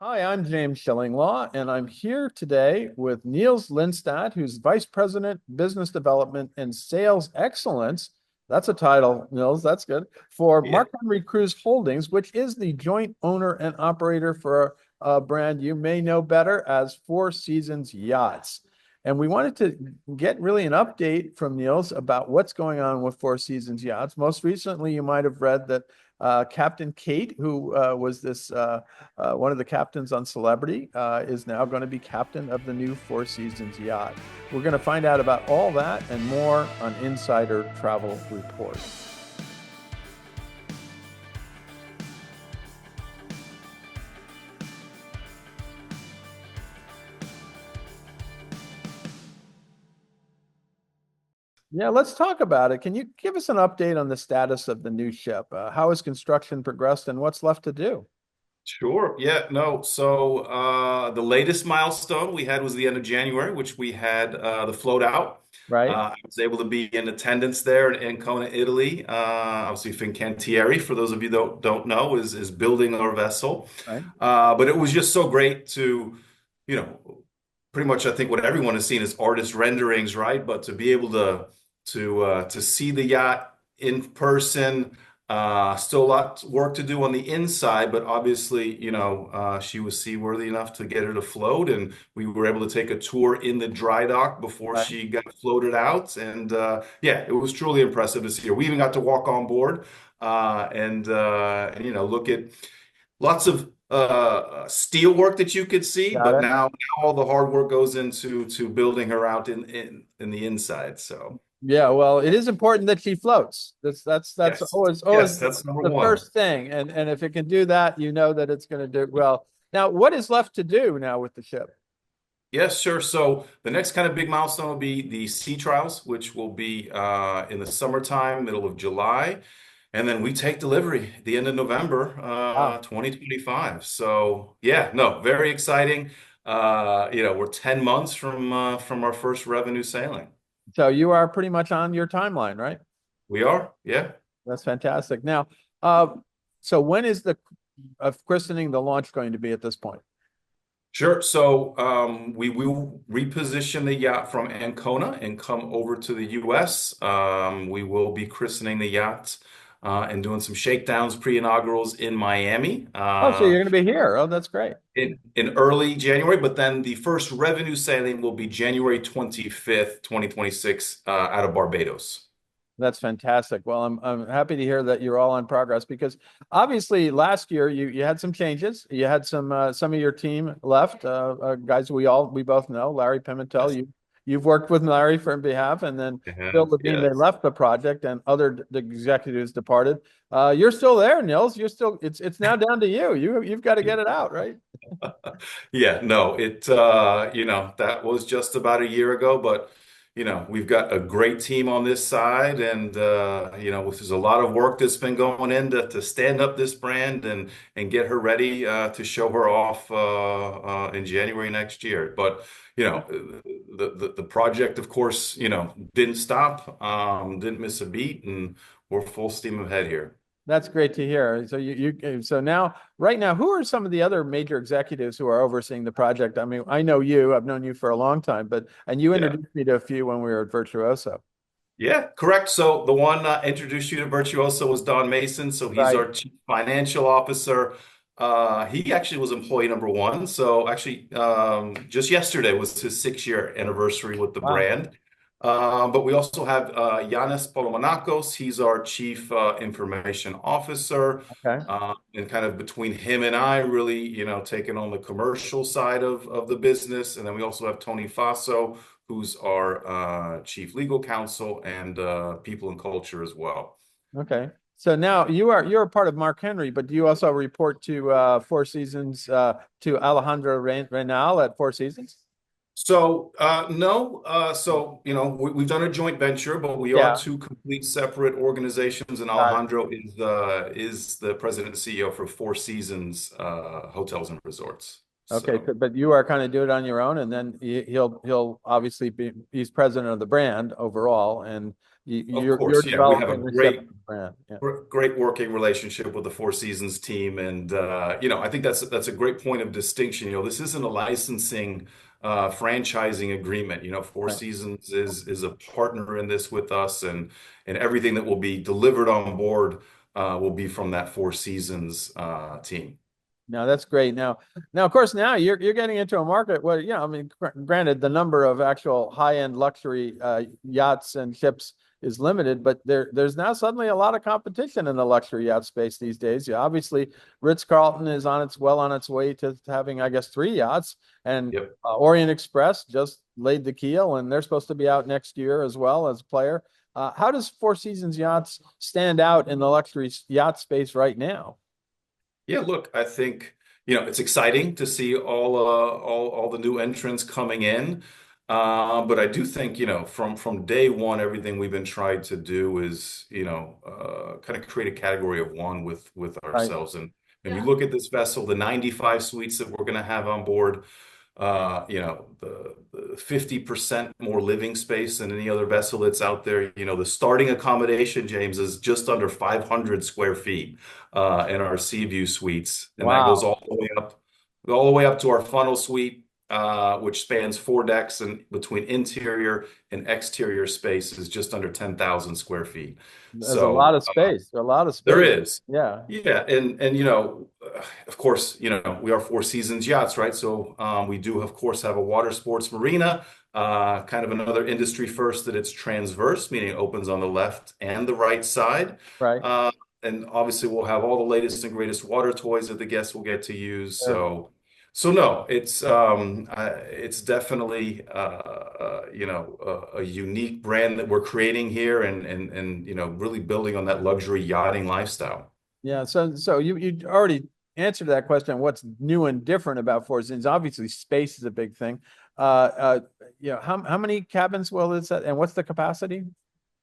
Hi, I'm James Shillinglaw, and I'm here today with Niels Lindstad, who's Vice President, Business Development and Sales Excellence. That's a title, Niels. That's good. For Yeah, Mark Henry Cruise Holdings, which is the joint owner and operator for a brand you may know better as Four Seasons Yachts. And we wanted to get really an update from Niels about what's going on with Four Seasons Yachts. Most recently, you might have read that Captain Kate, who was this one of the captains on Celebrity, is now going to be captain of the new Four Seasons yacht. We're going to find out about all that and more on Insider Travel Report. Yeah, let's talk about it. Can you give us an update on the status of the new ship? How has construction progressed and what's left to do? sure. Yeah, no. So the latest milestone we had was the end of January, which we had the float out. Right? I was able to be in attendance there in Ancona, Italy. Obviously, Fincantieri, for those of you that don't know, is building our vessel. Right? But it was just so great to, you know, pretty much I think what everyone has seen is artist renderings, right? But to be able to see the yacht in person. Still a lot of work to do on the inside, but obviously, she was seaworthy enough to get her to float, and we were able to take a tour in the dry dock before Right? she got floated out. And yeah, it was truly impressive to see her. We even got to walk on board and look at lots of steel work that you could see, Got but it. now all the hard work goes into building her out in the inside. So Yeah, well, it is important that she floats. That's yes, always yes, that's number the one. first thing. And if it can do that, you know that it's going to do well. Now, what is left to do now with the ship? Yes, sure. So the next kind of big milestone will be the sea trials, which will be in the summertime, middle of July. And then we take delivery at the end of November, Wow. 2025. So yeah, no, very exciting. We're 10 months from our first revenue sailing. So you are pretty much on your timeline, right? We are, yeah. That's fantastic. Now, uh, so when is the of christening the launch going to be at this point? Sure. So we will reposition the yacht from Ancona and come over to the US. We will be christening the yacht and doing some shakedowns, pre-inaugurals in Miami Oh, so you're going to be here. Oh, that's great. in early January, but then the first revenue sailing will be January 25th, 2026, out of Barbados. That's fantastic. Well, I'm happy to hear that you're all on progress because obviously last year you had some changes. You had some of your team left, guys we both know. Larry Pimentel, Yes. you've worked with Larry for behalf, and then Phil Yeah, Levine, they yes. left the project, and other executives departed. You're still there, Nils. You're still. It's now down to you. You've got to get it out, right? Yeah, no, that was just about a year ago, but we've got a great team on this side, and there's a lot of work that's been going in to stand up this brand and get her ready to show her off in January next year. But the project, of course, didn't stop, didn't miss a beat, and we're full steam ahead here. That's great to hear. So now, right now, who are some of the other major executives who are overseeing the project? I mean, I know you, I've known you for a long time, and you Yeah. introduced me to a few when we were at Virtuoso. Yeah, correct. So the one introduced you to Virtuoso was Don Mason. So he's Right. our chief financial officer. He actually was employee number one. So actually, just yesterday was his 6 year anniversary with the Wow. brand. But we also have Yanis Polomonakos. He's our chief information officer. Okay. And kind of between him and I, really, taking on the commercial side of the business. And then we also have Tony Faso, who's our chief legal counsel and people and culture as well. Okay. So now you're a part of Mark Henry, but do you also report to Four Seasons to Alejandro Reynal at Four Seasons? So no, we've done a joint venture, but we are Yeah. two complete separate organizations. And Got Alejandro is the president and CEO for Four Seasons Hotels and Resorts. Okay, So but you are kind of doing it on your own, and then he'll obviously he's president of the brand overall, and Of You're course, yeah, we have a developing a separate great brand. Yeah, great working relationship with the Four Seasons team, and you know, I think that's a great point of distinction. You know, this isn't a licensing franchising agreement. You know, Four right. Seasons is a partner in this with us, and everything that will be delivered on board will be from that Four Seasons team. Now that's great. Now of course now you're getting into a market where I mean granted the number of actual high-end luxury yachts and ships is limited, but there's now suddenly a lot of competition in the luxury yacht space these days. Yeah, obviously Ritz-Carlton is on its way to having I guess three yachts, and Yep. Orient Express just laid the keel, and they're supposed to be out next year as well as a player. How does Four Seasons Yachts stand out in the luxury yacht space right now? Yeah, look, I think, you know, it's exciting to see all the new entrants coming in. But I do think, you know, from day one, everything we've been trying to do is, you know, kind of create a category of one with Right. ourselves. And when you look at this vessel, the 95 suites that we're going to have on board, you know, the 50% more living space than any other vessel that's out there. You know, the starting accommodation, James, is just under 500 square feet in our Sea View suites, and that goes Wow. all the way up to our funnel suite, which spans four decks, and between interior and exterior space is just under 10,000 square feet. There's a lot So of space. A lot of there space. is. Yeah. Yeah, and you know, of course, you know, we are Four Seasons Yachts, right? So we do, of course, have a water sports marina, kind of another industry first that it's transverse, meaning it opens on the left and the right side. Right. Uh, and obviously, we'll have all the latest and greatest water toys that the guests will get to use. Sure. So no, it's definitely you know, a unique brand that we're creating here, and you know, really building on that luxury yachting lifestyle. Yeah. So you already answered that question. What's new and different about Four Seasons? Obviously, space is a big thing. Uh, how many cabins will this and what's the capacity?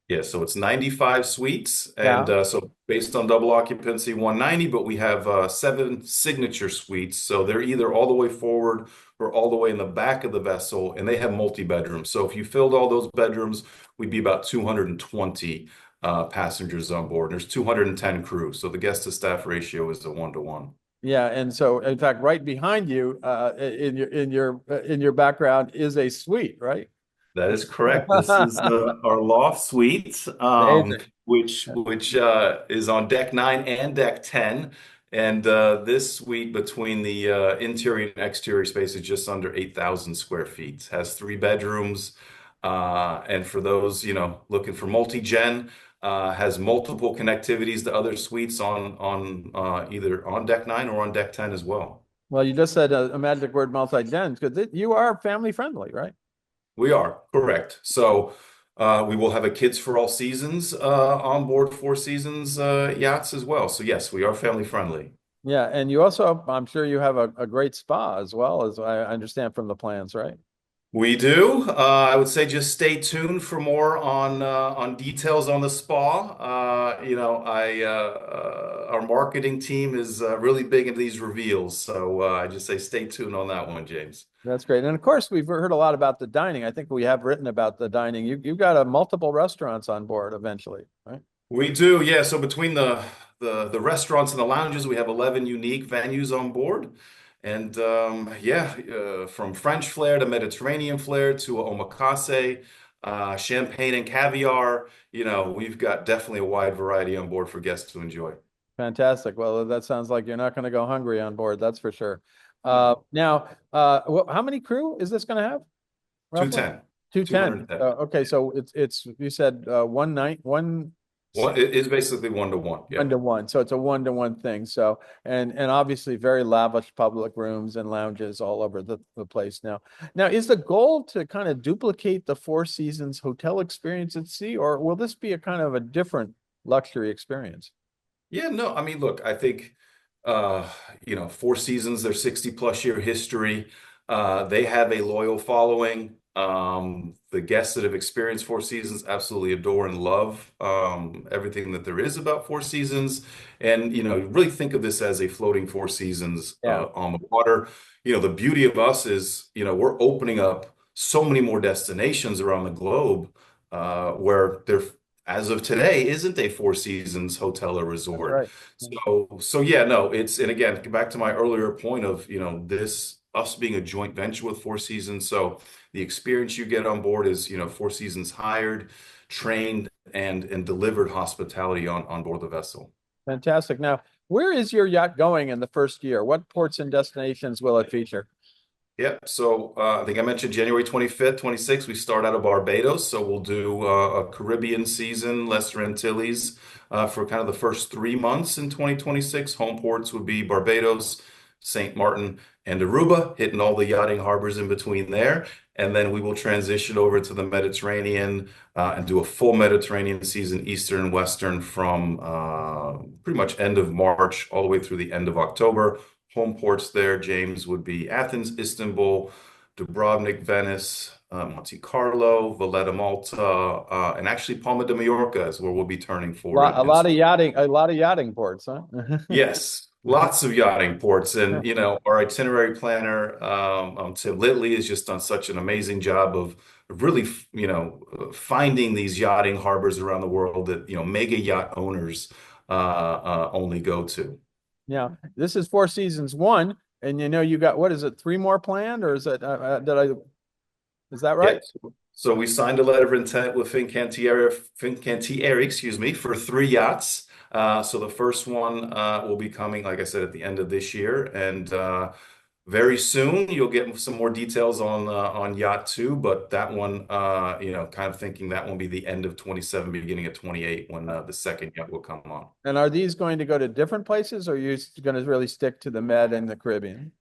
Yeah, so it's 95 suites, and Yeah. so based on double occupancy, 190, but we have seven signature suites. So they're either all the way forward or all the way in the back of the vessel, and they have multi-bedrooms. So if you filled all those bedrooms, we'd be about 220 passengers on board. There's 210 crew, so the guest to staff ratio is a 1-to-1. Yeah. And so, in fact, right behind you, in your background is a suite, right? That is correct. This is our loft suite, Amazing. which is on deck 9 and deck 10. And this suite between the interior and exterior space is just under 8,000 square feet. Has three bedrooms. And for those, you know, looking for multi-gen, has multiple connectivities to other suites on either on deck 9 or on deck 10 as well. Well, you just said a magic word, multi-gen, because you are family friendly, right? We are, correct. So we will have a Kids for All Seasons on board Four Seasons yachts as well. So yes, we are family friendly. Yeah, and you also, I'm sure you have a great spa as well, as I understand from the plans, right? We do. I would say just stay tuned for more on details on the spa. You know, our marketing team is really big into these reveals, so I just say stay tuned on that one, James. That's great. And of course, we've heard a lot about the dining. I think we have written about the dining. You've got a multiple restaurants on board eventually, right? We do, yeah. So between the restaurants and the lounges, we have 11 unique venues on board. And yeah, from French flair to Mediterranean flair to omakase, champagne and caviar, you know, we've got definitely a wide variety on board for guests to enjoy. Fantastic. Well, that sounds like you're not going to go hungry on board, that's for sure. No. Now, how many crew is this going to have roughly? 210. 210. 210. Okay, so it's you said one night, one It is basically 1-to-1. Yeah. 1-to-1. So it's a 1-to-1 thing. So and obviously very lavish public rooms and lounges all over the place now. Now, is the goal to kind of duplicate the Four Seasons hotel experience at sea, or will this be a kind of a different luxury experience? Yeah, no, I mean, look, I think, uh, you know, Four Seasons, their 60 plus year history, they have a loyal following. The guests that have experienced Four Seasons absolutely adore and love everything that there is about Four Seasons. And, you know, you really think of this as a floating Four Seasons Yeah. on the water. You know, the beauty of us is, you know, we're opening up so many more destinations around the globe where they're as of today, isn't a Four Seasons hotel or That's resort. right. So yeah, no, and again, back to my earlier point of, us being a joint venture with Four Seasons. So the experience you get on board is, Four Seasons hired, trained, and delivered hospitality on board the vessel. Fantastic. Now, where is your yacht going in the first year? What ports and destinations will it feature? Yeah, so I think I mentioned January 25th, 26th, we start out of Barbados. So we'll do a Caribbean season, Lesser Antilles, for kind of the first 3 months in 2026. Home ports would be Barbados, St. Martin, and Aruba, hitting all the yachting harbors in between there. And then we will transition over to the Mediterranean and do a full Mediterranean season, Eastern and Western, from pretty much end of March all the way through the end of October. Home ports there, James, would be Athens, Istanbul, Dubrovnik, Venice, Monte Carlo, Valletta, Malta, and actually Palma de Mallorca is where we'll be turning for. A lot of yachting, a lot of yachting ports, huh? Yes, lots of yachting ports. And, our itinerary planner, Tim Litley, has just done such an amazing job of really, finding these yachting harbors around the world that, mega yacht owners only go to. Yeah, this is Four Seasons one, and you got, what is it, three more planned, or is it, is that Yeah. right? So we signed a letter of intent with Fincantieri, excuse me, for 3 yachts. So the first one will be coming, like I said, at the end of this year, and very soon you'll get some more details on yacht two. But that one, kind of thinking that will be the end of 27, beginning of 28, when the second yacht will come on. And are these going to go to different places, or are you going to really stick to the Med and the Caribbean?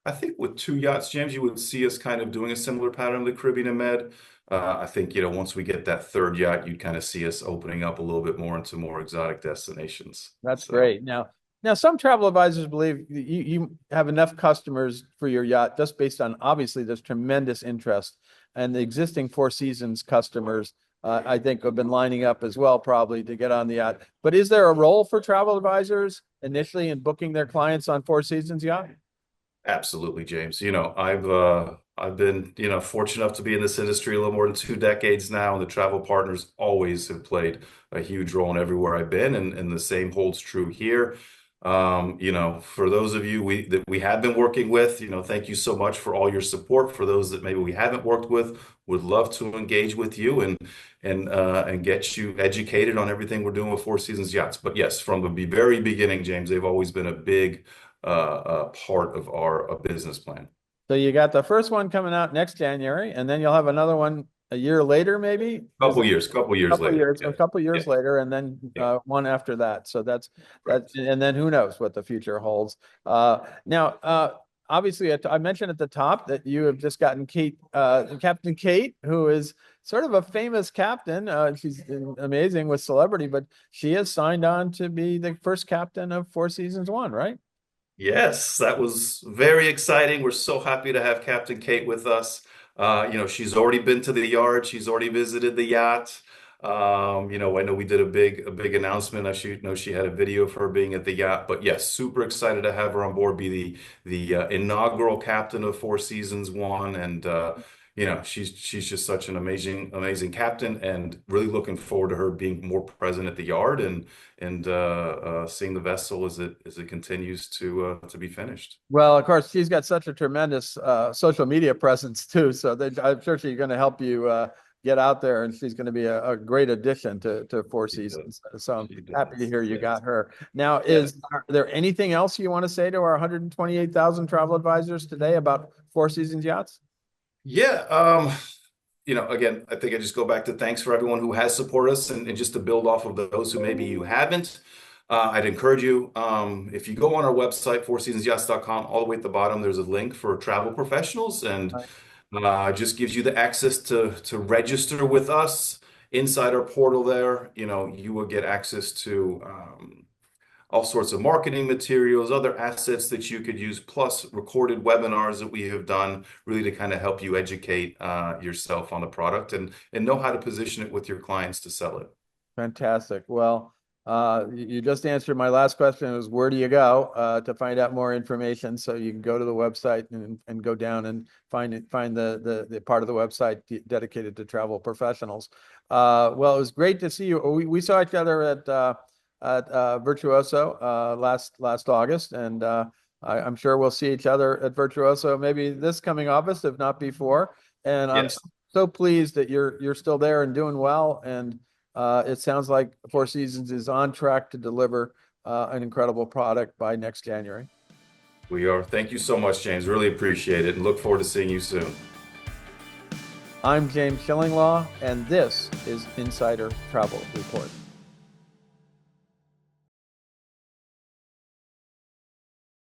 I think with 2 yachts, James, you would see us kind of doing a similar pattern of the Caribbean and Med. I think, once we get that third yacht, you'd kind of see us opening up a little bit more into more exotic destinations. That's So great. Now some travel advisors believe you have enough customers for your yacht just based on, obviously there's tremendous interest, and the existing Four Seasons customers, I think, have been lining up as well, probably, to get on the yacht. But is there a role for travel advisors initially in booking their clients on Four Seasons yacht? absolutely, James. I've been, fortunate enough to be in this industry a little more than 2 decades now, and the travel partners always have played a huge role in everywhere I've been, and the same holds true here. For those of you that we have been working with, thank you so much for all your support. For those that maybe we haven't worked with, would love to engage with you and get you educated on everything we're doing with Four Seasons Yachts. But yes, from the very beginning, James, they've always been a big part of our business plan. So you got the first one coming out next January, and then you'll have another one a year later, maybe? Couple years later. A couple years Yeah. later, and then Yeah. one after that. So that's Correct. and then who knows what the future holds. Now, obviously, I mentioned at the top that you have just gotten Captain Kate, who is sort of a famous captain. She's amazing with celebrity, but she has signed on to be the first captain of Four Seasons one, right? Yes, that was very exciting. We're so happy to have Captain Kate with us. She's already been to the yard. She's already visited the yacht. I know we did a big announcement. Know she had a video of her being at the yacht. But yes, super excited to have her on board, be the inaugural captain of Four Seasons one, and she's just such an amazing captain, and really looking forward to her being more present at the yard and seeing the vessel as it continues to be finished. Well, of course, she's got such a tremendous social media presence too. So I'm sure she's going to help you get out there, and she's going to be a great addition to Four She does. Seasons. So I'm She happy to does. hear you Yes. got her. Now, Yeah. are there anything else you want to say to our 128,000 travel advisors today about Four Seasons yachts? Yeah. Again, I think I just go back to thanks for everyone who has supported us, and just to build off of those who maybe you haven't. I'd encourage you, if you go on our website, fourseasonsyachts.com, all the way at the bottom, there's a link for travel professionals, and just gives you the access to register with us inside our portal there. You will get access to all sorts of marketing materials, other assets that you could use, plus recorded webinars that we have done, really to kind of help you educate yourself on the product and know how to position it with your clients to sell it. Fantastic. Well, You just answered my last question, was where do you go to find out more information? So you can go to the website and go down and find the part of the website dedicated to travel professionals. Well, it was great to see you. We saw each other at Virtuoso last August, and I'm sure we'll see each other at Virtuoso maybe this coming August, if not before. And I'm Yes, so pleased that you're still there and doing well. And it sounds like Four Seasons is on track to deliver an incredible product by next January. we are. Thank you so much, James. Really appreciate it and look forward to seeing you soon. I'm James Shillinglaw, and this is Insider Travel Report.